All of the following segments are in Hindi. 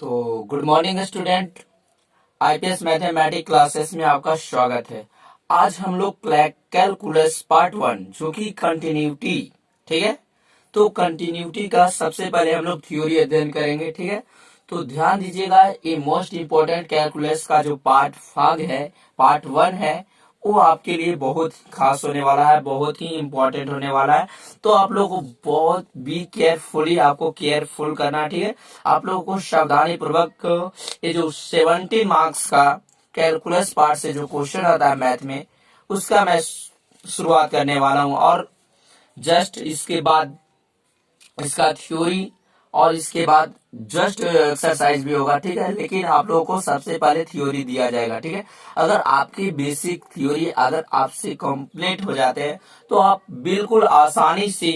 तो good morning student. IPS mathematics classes में आपका स्वागत है। आज हम लोग कैलकुलस पार्ट 1 जो कि कंटिन्यूटी, ठीक है। तो कंटिन्यूटी का सबसे पहले हम लोग थ्योरी अध्ययन करेंगे, ठीक है। तो ध्यान दीजिएगा, ये मोस्ट इंपॉर्टेंट कैलकुलस का जो भाग है, पार्ट 1 है, वो आपके लिए बहुत खास होने वाला है, बहुत ही इंपॉर्टेंट होने वाला है। तो आप लोग को बहुत बी केयरफुली, आपको केयरफुल करना है, ठीक है। आप लोगों को सावधानी पूर्वक ये जो 70 मार्क्स का कैलकुलस पार्ट से जो क्वेश्चन आता है मैथ में, उसका मैं शुरुआत करने वाला हूँ। और जस्ट इसके बाद इसका थ्योरी और इसके बाद जस्ट एक्सरसाइज भी होगा, ठीक है। लेकिन आप लोगों को सबसे पहले थ्योरी दिया जाएगा, ठीक है। अगर आपकी बेसिक थ्योरी अगर आपसे कंप्लीट हो जाते हैं तो आप बिल्कुल आसानी से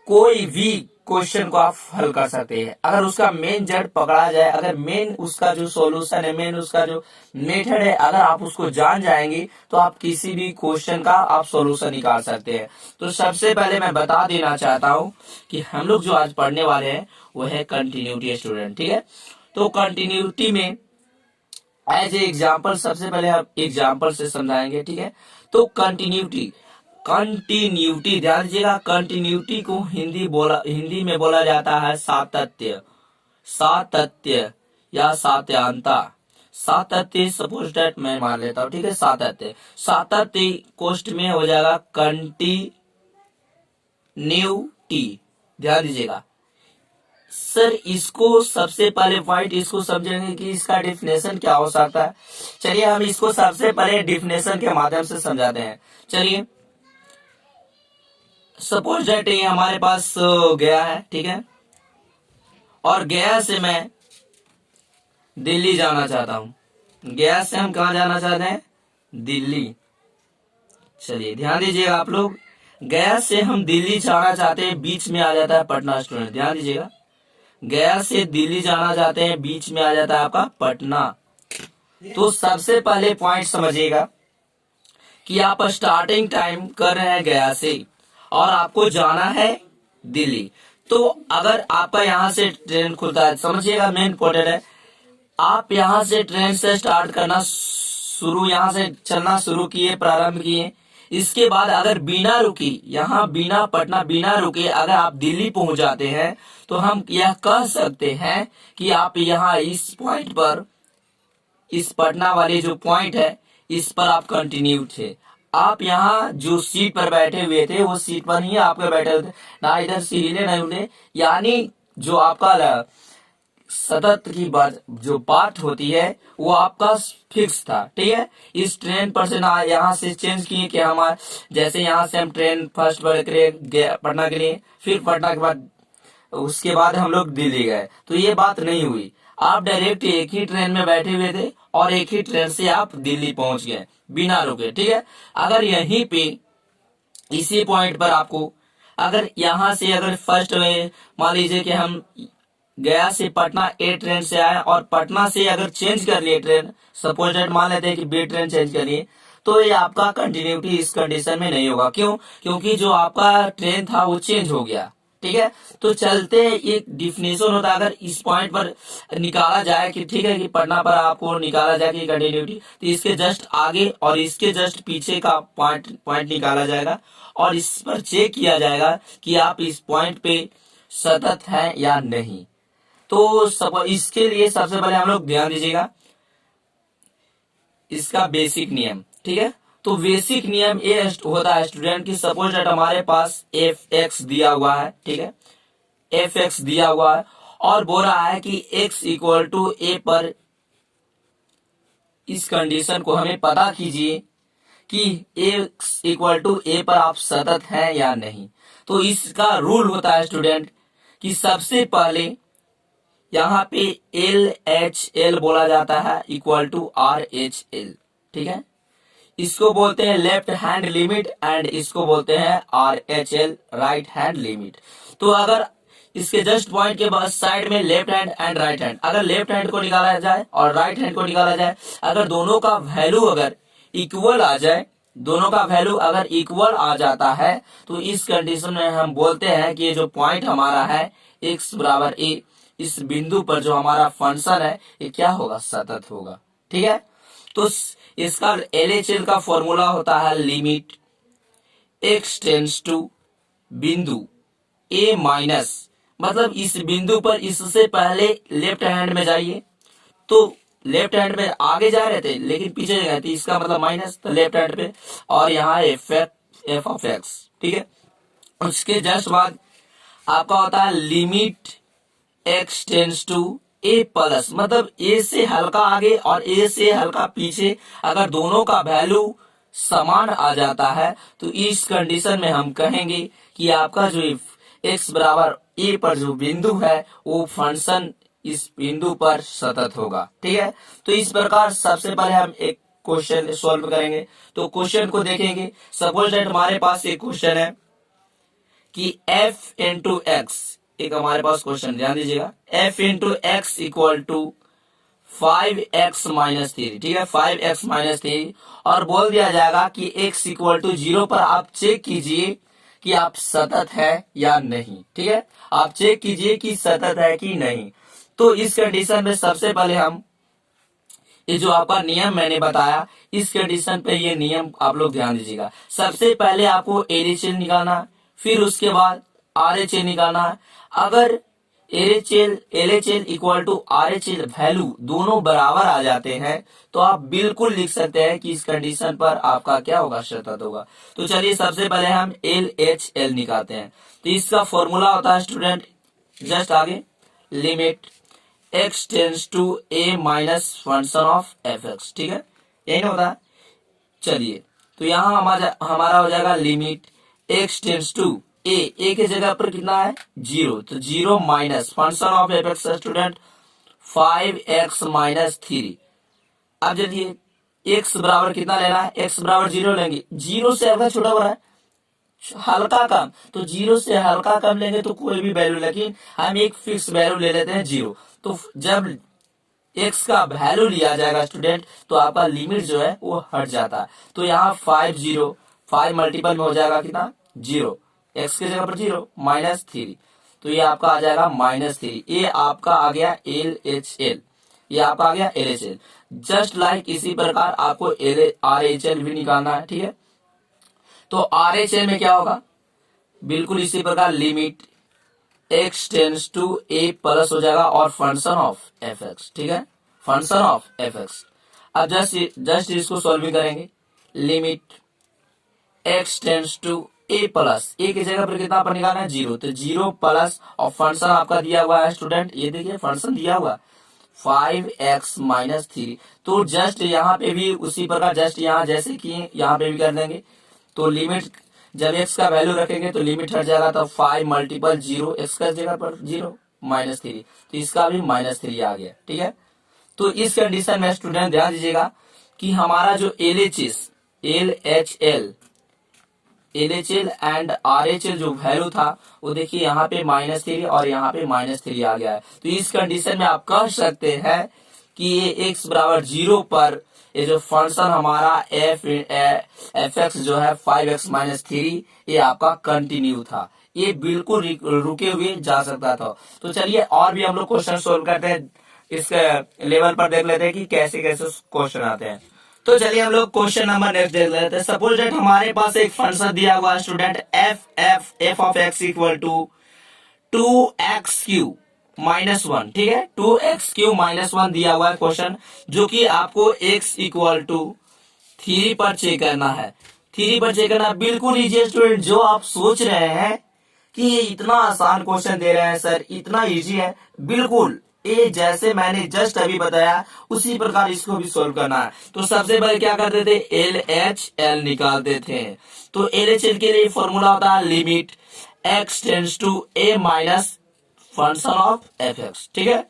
कोई भी क्वेश्चन को आप हल कर सकते हैं। अगर उसका मेन जड़ पकड़ा जाए, अगर मेन उसका जो सॉल्यूशन है, मेन उसका जो मेथड है, अगर आप उसको जान जाएंगे तो आप किसी भी क्वेश्चन का आप सॉल्यूशन निकाल सकते हैं। तो सबसे पहले मैं बता देना चाहता हूं कि हम लोग जो आज पढ़ने वाले हैं वो है कंटिन्यूटी स्टूडेंट, ठीक है। तो कंटिन्यूटी में एज ए एग्जाम्पल सबसे पहले आप एग्जाम्पल से समझाएंगे, ठीक है। तो कंटिन्यूटी कंटिन्यूटी ध्यान दीजिएगा, कंटिन्यूटी को हिंदी में बोला जाता है सातत्य, सातत्य या सात्यांता। सातत्य सपोज डेट मैं मान लेता हूँ, ठीक है। सातत्य सातत्य कोष्ट में हो जाएगा कंटिन्यूटी। ध्यान दीजिएगा सर, इसको सबसे पहले पॉइंट इसको समझेंगे कि इसका डिफिनेशन क्या हो सकता है। चलिए हम इसको सबसे पहले डिफिनेशन के माध्यम से समझाते हैं। चलिए सपोज दैट ये हमारे पास गया है, ठीक है। और गया से मैं दिल्ली जाना चाहता हूं। गया से हम कहा जाना चाहते हैं? दिल्ली। चलिए ध्यान दीजिएगा आप लोग, गया से हम दिल्ली जाना चाहते हैं, बीच में आ जाता है पटना स्टूडेंट। ध्यान दीजिएगा, गया से दिल्ली जाना चाहते हैं, बीच में आ जाता है आपका पटना। तो सबसे पहले पॉइंट समझिएगा कि आप स्टार्टिंग टाइम कर रहे हैं गया से और आपको जाना है दिल्ली। तो अगर आपका यहाँ से ट्रेन खुलता है, समझिएगा मेन इंपॉर्टेंट है, आप यहाँ से ट्रेन से स्टार्ट करना शुरू, यहाँ से चलना शुरू किए, प्रारंभ किए। इसके बाद अगर बिना रुकी, यहाँ बिना पटना बिना रुके अगर आप दिल्ली पहुंच जाते हैं तो हम यह कह सकते हैं कि आप यहाँ इस पॉइंट पर, इस पटना वाले जो पॉइंट है, इस पर आप कंटिन्यू थे। आप यहाँ जो सीट पर बैठे हुए थे वो सीट पर ही आपके बैठे हुए थे, ना इधर से हिले ना उठे। यानी जो आपका सतत की बात जो पार्ट होती है वो आपका फिक्स था, ठीक है। इस ट्रेन पर से ना यहाँ से चेंज किए कि हमारे जैसे यहाँ से हम ट्रेन फर्स्ट पटना के लिए, फिर पटना के बाद उसके बाद हम लोग दिल्ली गए, तो ये बात नहीं हुई। आप डायरेक्ट एक ही ट्रेन में बैठे हुए थे और एक ही ट्रेन से आप दिल्ली पहुंच गए बिना रुके, ठीक है। अगर यहीं पे इसी पॉइंट पर आपको, अगर यहाँ से अगर फर्स्ट में मान लीजिए कि हम गया से पटना ए ट्रेन से आए और पटना से अगर चेंज कर लिए ट्रेन, सपोज मान लेते हैं कि बी ट्रेन चेंज कर लिए, तो ये आपका कंटिन्यूटी इस कंडीशन में नहीं होगा। क्यों? क्योंकि जो आपका ट्रेन था वो चेंज हो गया, ठीक है। तो चलते एक डिफिनेशन होता है, अगर इस पॉइंट पर निकाला जाए कि ठीक है कि पटना पर आपको निकाला जाए कि कंटिन्यूटी, तो इसके जस्ट आगे और इसके जस्ट पीछे का पॉइंट निकाला जाएगा और इस पर चेक किया जाएगा कि आप इस पॉइंट पे सतत है या नहीं। तो सब इसके लिए सबसे पहले हम लोग ध्यान दीजिएगा इसका बेसिक नियम, ठीक है। तो बेसिक नियम ये होता है स्टूडेंट की, सपोज दैट हमारे पास एफ एक्स दिया हुआ है, ठीक है। एफ एक्स दिया हुआ है और बोल रहा है कि एक्स इक्वल टू ए पर, इस कंडीशन को हमें पता कीजिए कि एक्स इक्वल टू ए पर आप सतत हैं या नहीं। तो इसका रूल होता है स्टूडेंट कि सबसे पहले यहाँ पे एल एच एल बोला जाता है equal to R H L, ठीक है। इसको बोलते हैं लेफ्ट हैंड लिमिट एंड इसको बोलते हैं are H L right hand limit. तो अगर इसके जस्ट पॉइंट के बाद साइड में left hand and right hand, अगर लेफ्ट हैंड को निकाला जाए और राइट हैंड को निकाला जाए, अगर दोनों का वैल्यू अगर इक्वल आ जाए, दोनों का वैल्यू अगर इक्वल आ जाता है तो इस कंडीशन में हम बोलते हैं कि ये जो पॉइंट हमारा है एक्स बराबर ए, इस बिंदु पर जो हमारा फंक्शन है ये क्या होगा, सतत होगा। ठीक है, तो इसका एलएचएल का फॉर्मूला होता है लिमिट x टेंड्स टू बिंदु a माइनस, मतलब इस बिंदु पर इससे पहले लेफ्ट हैंड में जाइए, तो लेफ्ट हैंड में आगे जा रहे थे लेकिन पीछे गए थे, इसका मतलब माइनस, तो लेफ्ट हैंड पे, और यहाँ एफ ऑफ एक्स। ठीक है, उसके जस्ट बाद आपका होता है limit x tends to a plus, मतलब a से हल्का आगे और a से हल्का पीछे, अगर दोनों का वैल्यू समान आ जाता है तो इस कंडीशन में हम कहेंगे कि आपका जो x बराबर a पर जो बिंदु है वो फंक्शन इस बिंदु पर सतत होगा। ठीक है, तो इस प्रकार सबसे पहले हम एक क्वेश्चन सॉल्व करेंगे। तो क्वेश्चन को देखेंगे, सपोज दैट हमारे पास एक क्वेश्चन है कि f इंटू एक्स, एक हमारे पास क्वेश्चन ध्यान दीजिएगा, f into x equal to 5x minus 3। ठीक है, 5x माइनस 3, और बोल दिया जाएगा कि x इक्वल टू 0 पर आप चेक कीजिए कि आप सतत है या नहीं। ठीक है, आप चेक कीजिए कि सतत है कि नहीं। तो इस कंडीशन में सबसे पहले हम ये जो आपका नियम मैंने बताया, इस कंडीशन पे ये नियम आप लोग ध्यान दीजिएगा। सबसे पहले आपको एलएचएल निकालना है, फिर उसके बाद आरएचएल निकालना है। अगर LHL equal to RHL value दोनों बराबर आ जाते हैं तो आप बिल्कुल लिख सकते हैं कि इस कंडीशन पर आपका क्या होगा, सतत होगा। तो चलिए सबसे पहले हम एलएचएल निकालते हैं। तो इसका फॉर्मूला होता है स्टूडेंट, जस्ट आगे, limit x tends to a minus function of f x. ठीक है, यही ना होता है। चलिए, तो यहाँ हमारा हो जाएगा limit x tends to a के जगह पर कितना है, 0, तो 0 minus function of f x student 5x minus 3। अब चलिए x बराबर कितना लेना है, x बराबर 0 लेंगे, 0 से अगर छोटा हो रहा है हल्का कम, तो 0 से हल्का कम लेंगे तो कोई भी वैल्यू, लेकिन हम एक फिक्स वैल्यू ले लेते हैं 0। तो जब x का वैल्यू लिया जाएगा स्टूडेंट तो आपका लिमिट जो है वो हट जाता है। तो यहाँ 5 मल्टीपल में हो जाएगा कितना, 0, x के जगह पर 0 माइनस 3, तो ये आपका आ जाएगा माइनस 3। ये आपका आ गया LHL, ये आपका आ गया LHL। जस्ट लाइक इसी प्रकार आपको RHL भी निकालना है। ठीक है, तो RHL में क्या होगा, बिल्कुल इसी प्रकार limit x tends to a plus हो जाएगा और फंक्शन ऑफ एफ एक्स। ठीक है, फंक्शन ऑफ एफ एक्स। अब जस्ट इसको सॉल्विंग करेंगे, limit x tends to a plus, a की जगह पर कितना पर निकालना है, 0, तो 0 प्लस और फंक्शन आपका दिया हुआ है स्टूडेंट, ये देखिए फंक्शन दिया हुआ 5x माइनस 3। तो जस्ट यहाँ पे भी उसी प्रकार, जस्ट यहाँ जैसे कि यहाँ पे भी कर देंगे। तो लिमिट जब x का वैल्यू रखेंगे तो लिमिट हट जाएगा, तो 5 मल्टीपल 0, x का जगह पर 0 माइनस 3, तो इसका भी माइनस 3 आ गया। ठीक है, तो इस कंडीशन में स्टूडेंट ध्यान दीजिएगा कि हमारा जो LHL एंड RHL जो वैल्यू था वो देखिए यहाँ पे माइनस 3 और यहाँ पे माइनस 3 आ गया है। तो इस कंडीशन में आप कह सकते हैं कि ये x बराबर 0 पर ये जो फंक्शन हमारा एफ एक्स जो है 5x माइनस 3, ये आपका कंटिन्यू था, ये बिल्कुल रुके हुए जा सकता था। तो चलिए और भी हम लोग क्वेश्चन सोल्व करते हैं, इस लेवल पर देख लेते हैं कि कैसे कैसे क्वेश्चन आते हैं। तो चलिए हम लोग क्वेश्चन नंबर नेक्स्ट देख लेते हैं। सपोज दैट हमारे पास एक फंक्शन दिया हुआ है student f of x equal to 2x³ -1। ठीक है, 2x³ -1 दिया हुआ है क्वेश्चन, जो कि आपको x इक्वल टू 3 पर चेक करना है। 3 पर चेक करना बिल्कुल इजी है स्टूडेंट। जो आप सोच रहे हैं कि ये इतना आसान क्वेश्चन दे रहे हैं सर, इतना इजी है, बिल्कुल ये जैसे मैंने जस्ट अभी बताया उसी प्रकार इसको भी सोल्व करना है। तो सबसे पहले क्या करते थे, LHL निकालते थे। तो LHL के लिए फॉर्मूला होता है limit x tends to a minus function of f x. ठीक है,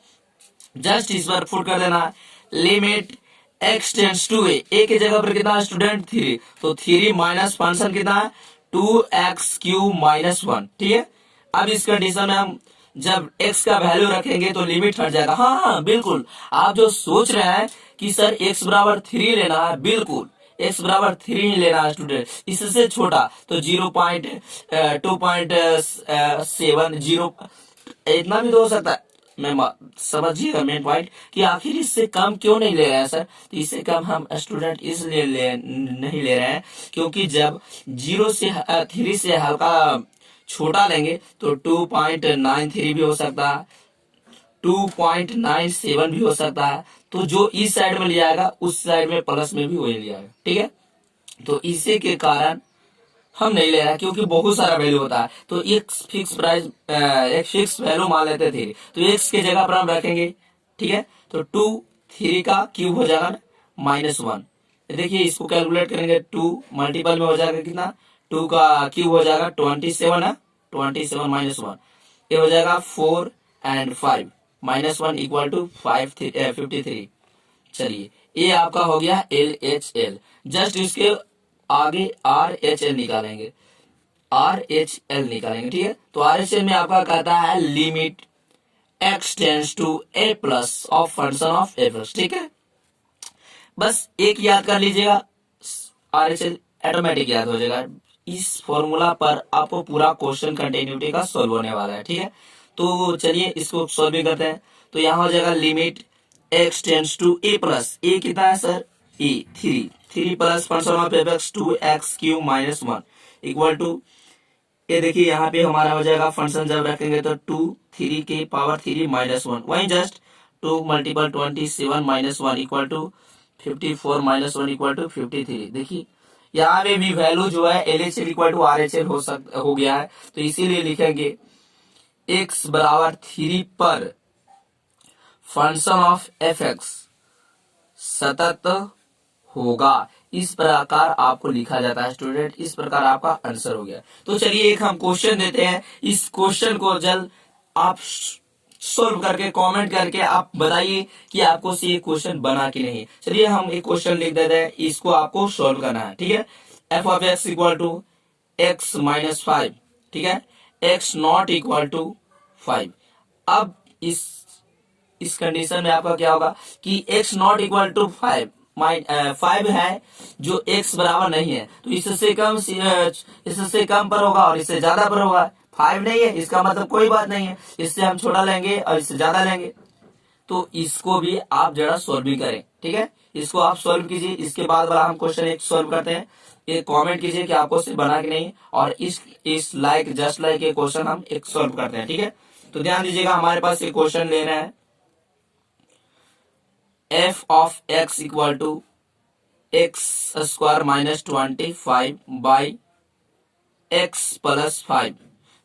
जस्ट इस पर पुट कर देना है, limit x tends to a की जगह पर कितना है स्टूडेंट, 3, तो 3 माइनस फंक्शन कितना है 2x³ -1। ठीक है, अब इस कंडीशन में हम जब x का वैल्यू रखेंगे तो लिमिट हट जाएगा। हाँ बिल्कुल, आप जो सोच रहे हैं कि सर x बराबर 3 लेना है, बिल्कुल x बराबर 3 ही लेना है स्टूडेंट, इससे छोटा तो 0.2.7 0 इतना भी तो हो सकता है, समझिएगा मेन पॉइंट कि आखिर इससे कम क्यों नहीं ले रहे हैं सर। तो इससे कम हम स्टूडेंट इसलिए नहीं ले रहे हैं क्योंकि जब 3 से हल्का छोटा लेंगे तो 2.93 भी हो सकता है, 2.97 भी हो सकता है। तो जो इस साइड में लिया जाएगा उस साइड में प्लस में भी वही लिया जाएगा, ठीक है। तो इसी के कारण हम नहीं ले रहे हैं क्योंकि बहुत सारा वैल्यू होता है। तो एक फिक्स प्राइस, एक फिक्स वैल्यू मान लेते थे, तो एक्स के जगह पर हम रखेंगे, ठीक है। तो 3 का क्यूब हो जाएगा -1। देखिए इसको कैलकुलेट करेंगे, 2 मल्टीपल में हो जाएगा कितना, 2 का क्यूब हो जाएगा 27 है, 27 -1 ये हो जाएगा 4 और 5 -1 इक्वल टू 53। चलिए ये आपका हो गया LHL। जस्ट इसके आगे RHL निकालेंगे, RHL निकालेंगे, ठीक है। तो RHL में आपका कहता है limit x tends to a plus of function of f, ठीक है। बस एक याद कर लीजिएगा, RHL ऑटोमेटिक याद हो जाएगा। इस फॉर्मूला पर आपको पूरा क्वेश्चन कंटिन्यूटी का सॉल्व होने वाला है, ठीक है। तो चलिए इसको सॉल्व करते हैं। तो यहाँ हो जाएगा limit x tends to a plus, a कितना है sir, a 3 plus function of f 2x³ -1 equal to, ये देखिए यहाँ पे हमारा हो जाएगा फंक्शन जब रखेंगे तो 2 3 के पावर 3 -1, वहीं just 2 multiple 27 -1 equal to 54 -1 equal to 53। देखिए यहाँ पे भी वैल्यू जो है LHL इक्वल टू RHL हो गया है। तो इसीलिए लिखेंगे x बराबर 3 पर फंक्शन ऑफ f सतत होगा। इस प्रकार आपको लिखा जाता है स्टूडेंट, इस प्रकार आपका आंसर हो गया। तो चलिए एक हम क्वेश्चन देते हैं, इस क्वेश्चन को जल्द आप सोल्व करके कमेंट करके आप बताइए कि आपको से ये क्वेश्चन बना कि नहीं। चलिए हम एक क्वेश्चन लिख देते हैं, इसको आपको सोल्व करना है, ठीक है। f of x equal to x -5, ठीक है, x नॉट इक्वल टू 5। अब इस कंडीशन में आपका क्या होगा कि x नॉट इक्वल टू 5 है जो x बराबर नहीं है, तो इससे कम पर होगा और इससे ज्यादा पर होगा। 5 नहीं है इसका मतलब कोई बात नहीं है, इससे हम छोटा लेंगे और इससे ज्यादा लेंगे। तो इसको भी आप जरा सोल्व भी करें, ठीक है। इसको आप सोल्व कीजिए, इसके बाद वाला हम क्वेश्चन एक सोल्व करते हैं। ये कमेंट कीजिए कि आपको से बना कि नहीं, और इस लाइक जस्ट लाइक ये क्वेश्चन हम एक सोल्व करते हैं, ठीक है। तो ध्यान दीजिएगा हमारे पास ये क्वेश्चन लेना है, f of x equal to x² -25 by x plus 5,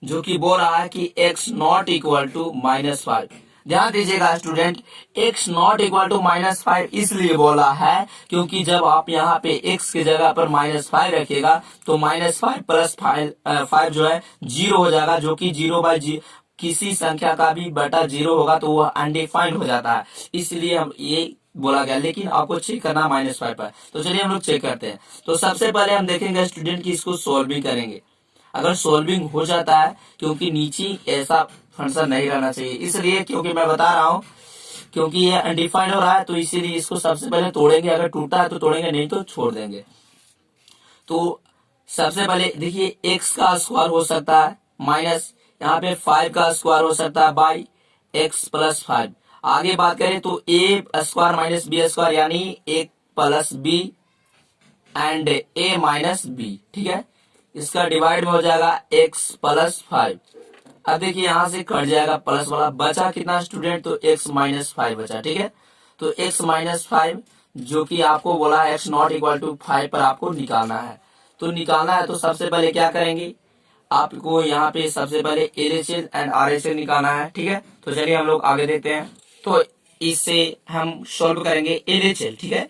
जो कि बोल रहा है कि x नॉट इक्वल टू -5। ध्यान दीजिएगा student, x not equal to -5 इसलिए बोला है क्योंकि जब आप यहाँ पे x की जगह पर -5 रखिएगा तो -5 प्लस 5 जो है 0 हो जाएगा, जो कि 0/0 किसी संख्या का भी बटा 0 होगा तो वह अनडिफाइंड हो जाता है, इसलिए हम ये बोला गया। लेकिन आपको चेक करना -5 पर। तो चलिए हम लोग चेक करते हैं। तो सबसे पहले हम देखेंगे स्टूडेंट की इसको सोल्विंग करेंगे। अगर सोल्विंग हो जाता है, क्योंकि नीचे ऐसा फंक्शन नहीं रहना चाहिए, इसलिए क्योंकि मैं बता रहा हूँ क्योंकि ये अनडिफाइंड हो रहा है, तो इसीलिए इसको सबसे पहले तोड़ेंगे। अगर टूटा है तो तोड़ेंगे, नहीं तो छोड़ देंगे। तो सबसे पहले देखिए x का स्क्वायर हो सकता है माइनस यहाँ पे 5 का स्क्वायर हो सकता है बाई x प्लस 5। आगे बात करें तो a square minus b square यानी a plus b and a minus b, ठीक है। इसका डिवाइड में हो जाएगा x प्लस 5। अब देखिए यहाँ से कट जाएगा प्लस वाला, बचा कितना स्टूडेंट, तो x माइनस 5 बचा, ठीक है। तो x माइनस 5 जो कि आपको बोला है x नॉट इक्वल टू 5 पर आपको निकालना है। तो निकालना है तो सबसे पहले क्या करेंगे, आपको यहाँ पे सबसे पहले LHL एंड RHL निकालना है, ठीक है। तो चलिए हम लोग आगे देखते हैं। तो इससे हम सॉल्व करेंगे LHL, ठीक है।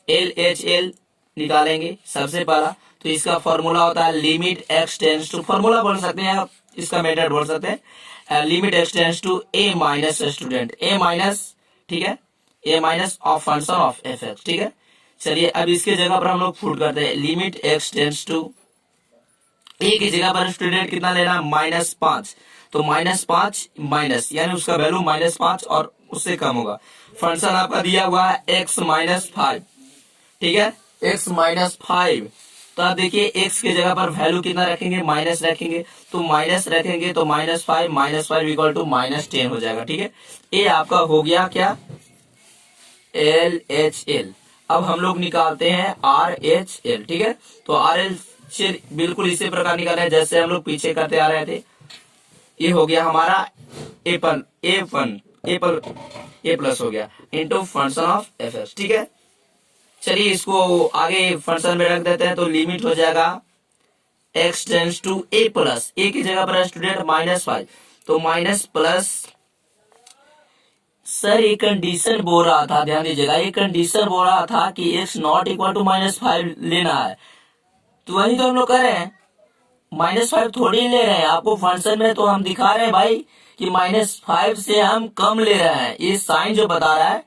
LHL निकालेंगे सबसे पहला, तो इसका फॉर्मूला होता है limit x tends to, formula बोल सकते हैं आप, इसका मेथड बोल सकते हैं, limit x tends to a minus student a minus, ठीक है, a minus of function of f, ठीक है। चलिए अब इसके जगह पर हम लोग पुट करते हैं limit x tends to, a की जगह पर स्टूडेंट कितना लेना, -5। तो -5 माइनस यानी उसका वैल्यू -5 और उससे कम होगा। फंक्शन आपका दिया हुआ है x -5, ठीक है, x -5 तो आप देखिए x की जगह पर वैल्यू कितना रखेंगे, माइनस रखेंगे, तो माइनस रखेंगे तो -5 इक्वल टू -10 हो जाएगा। ठीक है, ये आपका हो गया क्या, LHL। अब हम लोग निकालते हैं RHL। ठीक है, तो RHL बिल्कुल इसी प्रकार निकाले हैं जैसे हम लोग पीछे करते आ रहे थे। ये हो गया हमारा A प्लस हो गया इंटू फंक्शन ऑफ FX। ठीक है, चलिए इसको आगे फंक्शन में रख देते हैं, तो लिमिट हो जाएगा x tends to a plus, a की जगह पर स्टूडेंट -5, तो माइनस प्लस। सर ये कंडीशन बोल रहा था, ध्यान दीजिएगा, ये कंडीशन बोल रहा था कि x नॉट इक्वल टू -5 लेना है, तो वही तो हम लोग कर रहे हैं, -5 थोड़ी ले रहे हैं। आपको फंक्शन में तो हम दिखा रहे हैं भाई कि -5 से हम कम ले रहे हैं। ये साइन जो बता रहा है,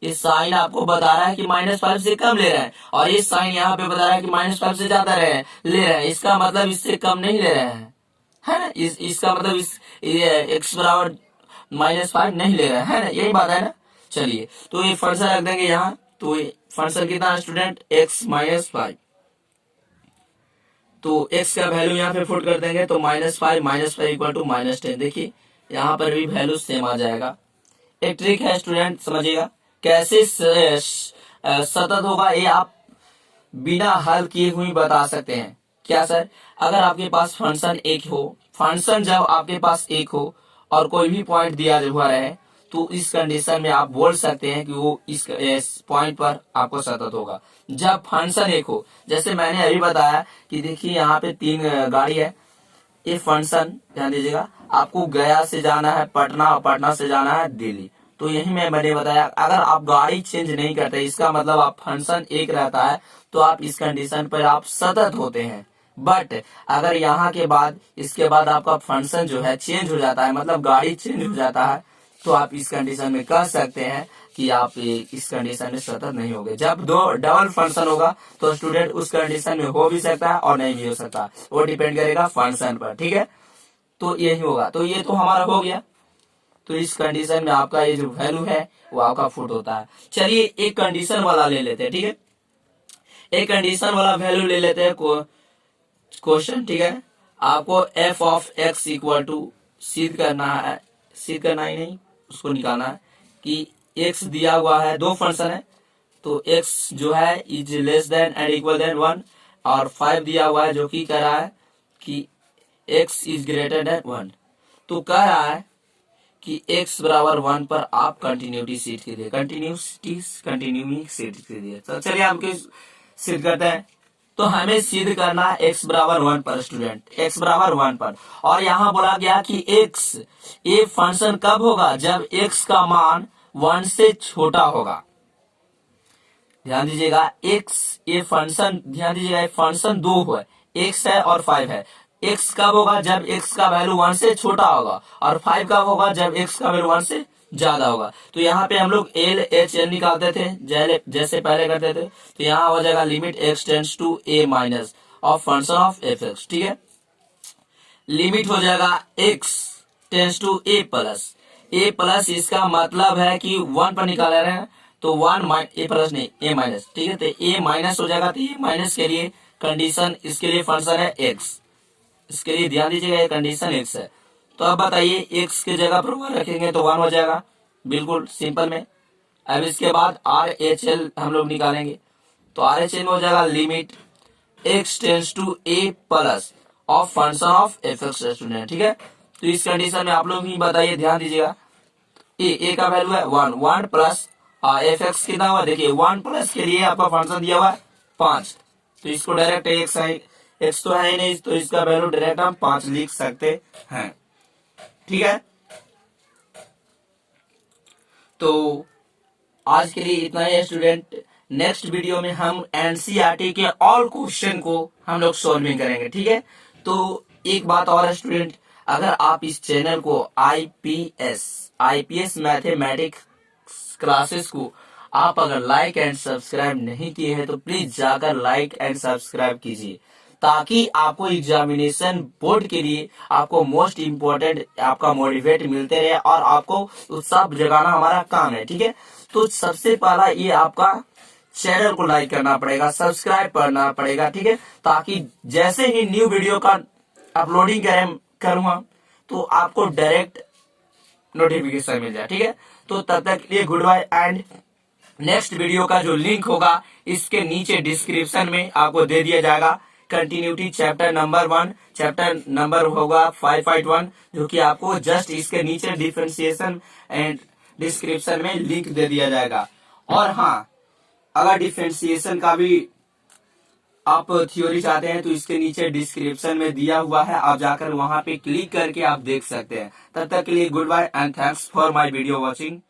ये साइन आपको बता रहा है कि -5 से कम ले रहे हैं, और ये साइन यहाँ पे बता रहा है कि -5 से ज्यादा ले रहे हैं। इसका मतलब इससे कम नहीं ले रहे हैं, है ना। इसका मतलब x बराबर -5 नहीं ले रहे हैं, है ना, यही बात है ना। चलिए तो ये फंक्शन रख देंगे यहाँ, तो ये फंक्शन कितना स्टूडेंट, x -5, तो x का वैल्यू यहाँ पे पुट कर देंगे, तो -5 इक्वल टू -10। देखिए यहाँ पर भी वैल्यू सेम आ जाएगा। एक ट्रिक है स्टूडेंट, समझिएगा कैसे सतत होगा, ये आप बिना हल किए हुए बता सकते हैं। क्या सर, अगर आपके पास फंक्शन एक हो, फंक्शन जब आपके पास एक हो और कोई भी पॉइंट दिया हुआ रहे, तो इस कंडीशन में आप बोल सकते हैं कि वो इस पॉइंट पर आपको सतत होगा जब फंक्शन एक हो। जैसे मैंने अभी बताया कि देखिए यहाँ पे 3 गाड़ी है, ये फंक्शन ध्यान दीजिएगा, आपको गया से जाना है पटना और पटना से जाना है दिल्ली, तो यही मैंने बताया अगर आप गाड़ी चेंज नहीं करते, इसका मतलब आप फंक्शन एक रहता है, तो आप इस कंडीशन पर आप सतत होते हैं। बट अगर यहाँ के बाद इसके बाद आपका फंक्शन जो है चेंज हो जाता है, मतलब गाड़ी चेंज हो जाता है, तो आप इस कंडीशन में कह सकते हैं कि आप इस कंडीशन में सतत नहीं होगे। जब दो डबल फंक्शन होगा तो स्टूडेंट उस कंडीशन में हो भी सकता है और नहीं भी हो सकता, वो डिपेंड करेगा फंक्शन पर। ठीक है, तो यही होगा। तो ये तो हमारा हो गया, तो इस कंडीशन में आपका ये जो वैल्यू है वो आपका फुट होता है। चलिए एक कंडीशन वाला ले लेते हैं। ठीक है, एक कंडीशन वाला वैल्यू ले लेते हैं क्वेश्चन। ठीक है, आपको f of x equal to सिद्ध करना है, सिद्ध करना ही नहीं, उसको निकालना है कि x दिया हुआ है, दो फंक्शन है, तो x जो है is less than and equal than 1, और 5 दिया हुआ है जो कि कह रहा है कि x इज ग्रेटर देन 1। तो कह रहा है कि x बराबर 1 पर आप कंटिन्यूटी सिद्ध कीजिए, कंटिन्यूइंग सिद्ध कीजिए। तो चलिए हम सिद्ध करते हैं। तो हमें सिद्ध करना है x बराबर 1 पर स्टूडेंट, x बराबर 1 पर, और यहाँ बोला गया कि x ये फंक्शन कब होगा, जब x का मान 1 से छोटा होगा। ध्यान दीजिएगा x ये फंक्शन, ध्यान दीजिएगा फंक्शन 2 है, x है और 5 है। x कब होगा, जब x का वैल्यू 1 से छोटा होगा, और 5 कब होगा, जब x का वैल्यू 1 से ज्यादा होगा। तो यहाँ पे हम लोग LHL निकालते थे जैसे पहले करते थे, तो यहाँ हो जाएगा limit x tends to a minus of function of fx। ठीक है, लिमिट हो जाएगा x tends to a plus, इसका मतलब है कि 1 पर निकाल रहे हैं, तो 1 a प्लस नहीं a माइनस। ठीक है, तो a माइनस हो जाएगा, तो a माइनस के लिए कंडीशन, इसके लिए फंक्शन है x, इसके लिए ध्यान दीजिएगा ये कंडीशन x है। तो अब बताइए x की जगह पर 1 रखेंगे तो 1 हो जाएगा, बिल्कुल सिंपल में। अब इसके बाद RHL हम लोग निकालेंगे, तो RHL में हो जाएगा limit x tends to a plus of function of fx student. ठीक है, तो इस कंडीशन में आप लोग ही बताइए, ध्यान दीजिएगा, a का वैल्यू है 1 प्लस fx कितना हुआ, देखिए 1 प्लस के लिए आपका फंक्शन दिया हुआ है 5, तो इसको डायरेक्ट x तो है ही नहीं, तो इसका वैल्यू डायरेक्ट हम 5 लिख सकते हैं। ठीक है, तो आज के लिए इतना ही स्टूडेंट। नेक्स्ट वीडियो में हम एनसीईआरटी के ऑल क्वेश्चन को हम लोग सॉल्विंग करेंगे। ठीक है, तो एक बात और स्टूडेंट, अगर आप इस चैनल को आईपीएस मैथमेटिक्स क्लासेस को आप अगर लाइक एंड सब्सक्राइब नहीं किए हैं, तो प्लीज जाकर लाइक एंड सब्सक्राइब कीजिए, ताकि आपको एग्जामिनेशन बोर्ड के लिए आपको मोस्ट इम्पोर्टेंट आपका मोटिवेट मिलते रहे, और आपको उत्साह जगाना हमारा काम है। ठीक है, तो सबसे पहला ये आपका चैनल को लाइक करना पड़ेगा, सब्सक्राइब करना पड़ेगा, ठीक है, ताकि जैसे ही न्यू वीडियो का अपलोडिंग करूंगा तो आपको डायरेक्ट नोटिफिकेशन मिल जाए, ठीक है। तो तब तक के लिए good bye and next video का जो लिंक होगा इसके नीचे डिस्क्रिप्शन में आपको दे दिया जाएगा। Continuity chapter number 1, chapter number होगा 5.1, जो कि आपको जस्ट इसके नीचे डिफरेंशिएशन एंड डिस्क्रिप्शन में लिंक दे दिया जाएगा। और हाँ, अगर डिफरेंशिएशन का भी आप थ्योरी चाहते हैं तो इसके नीचे डिस्क्रिप्शन में दिया हुआ है, आप जाकर वहां पे क्लिक करके आप देख सकते हैं। तब तक के लिए good bye and thanks for my video watching.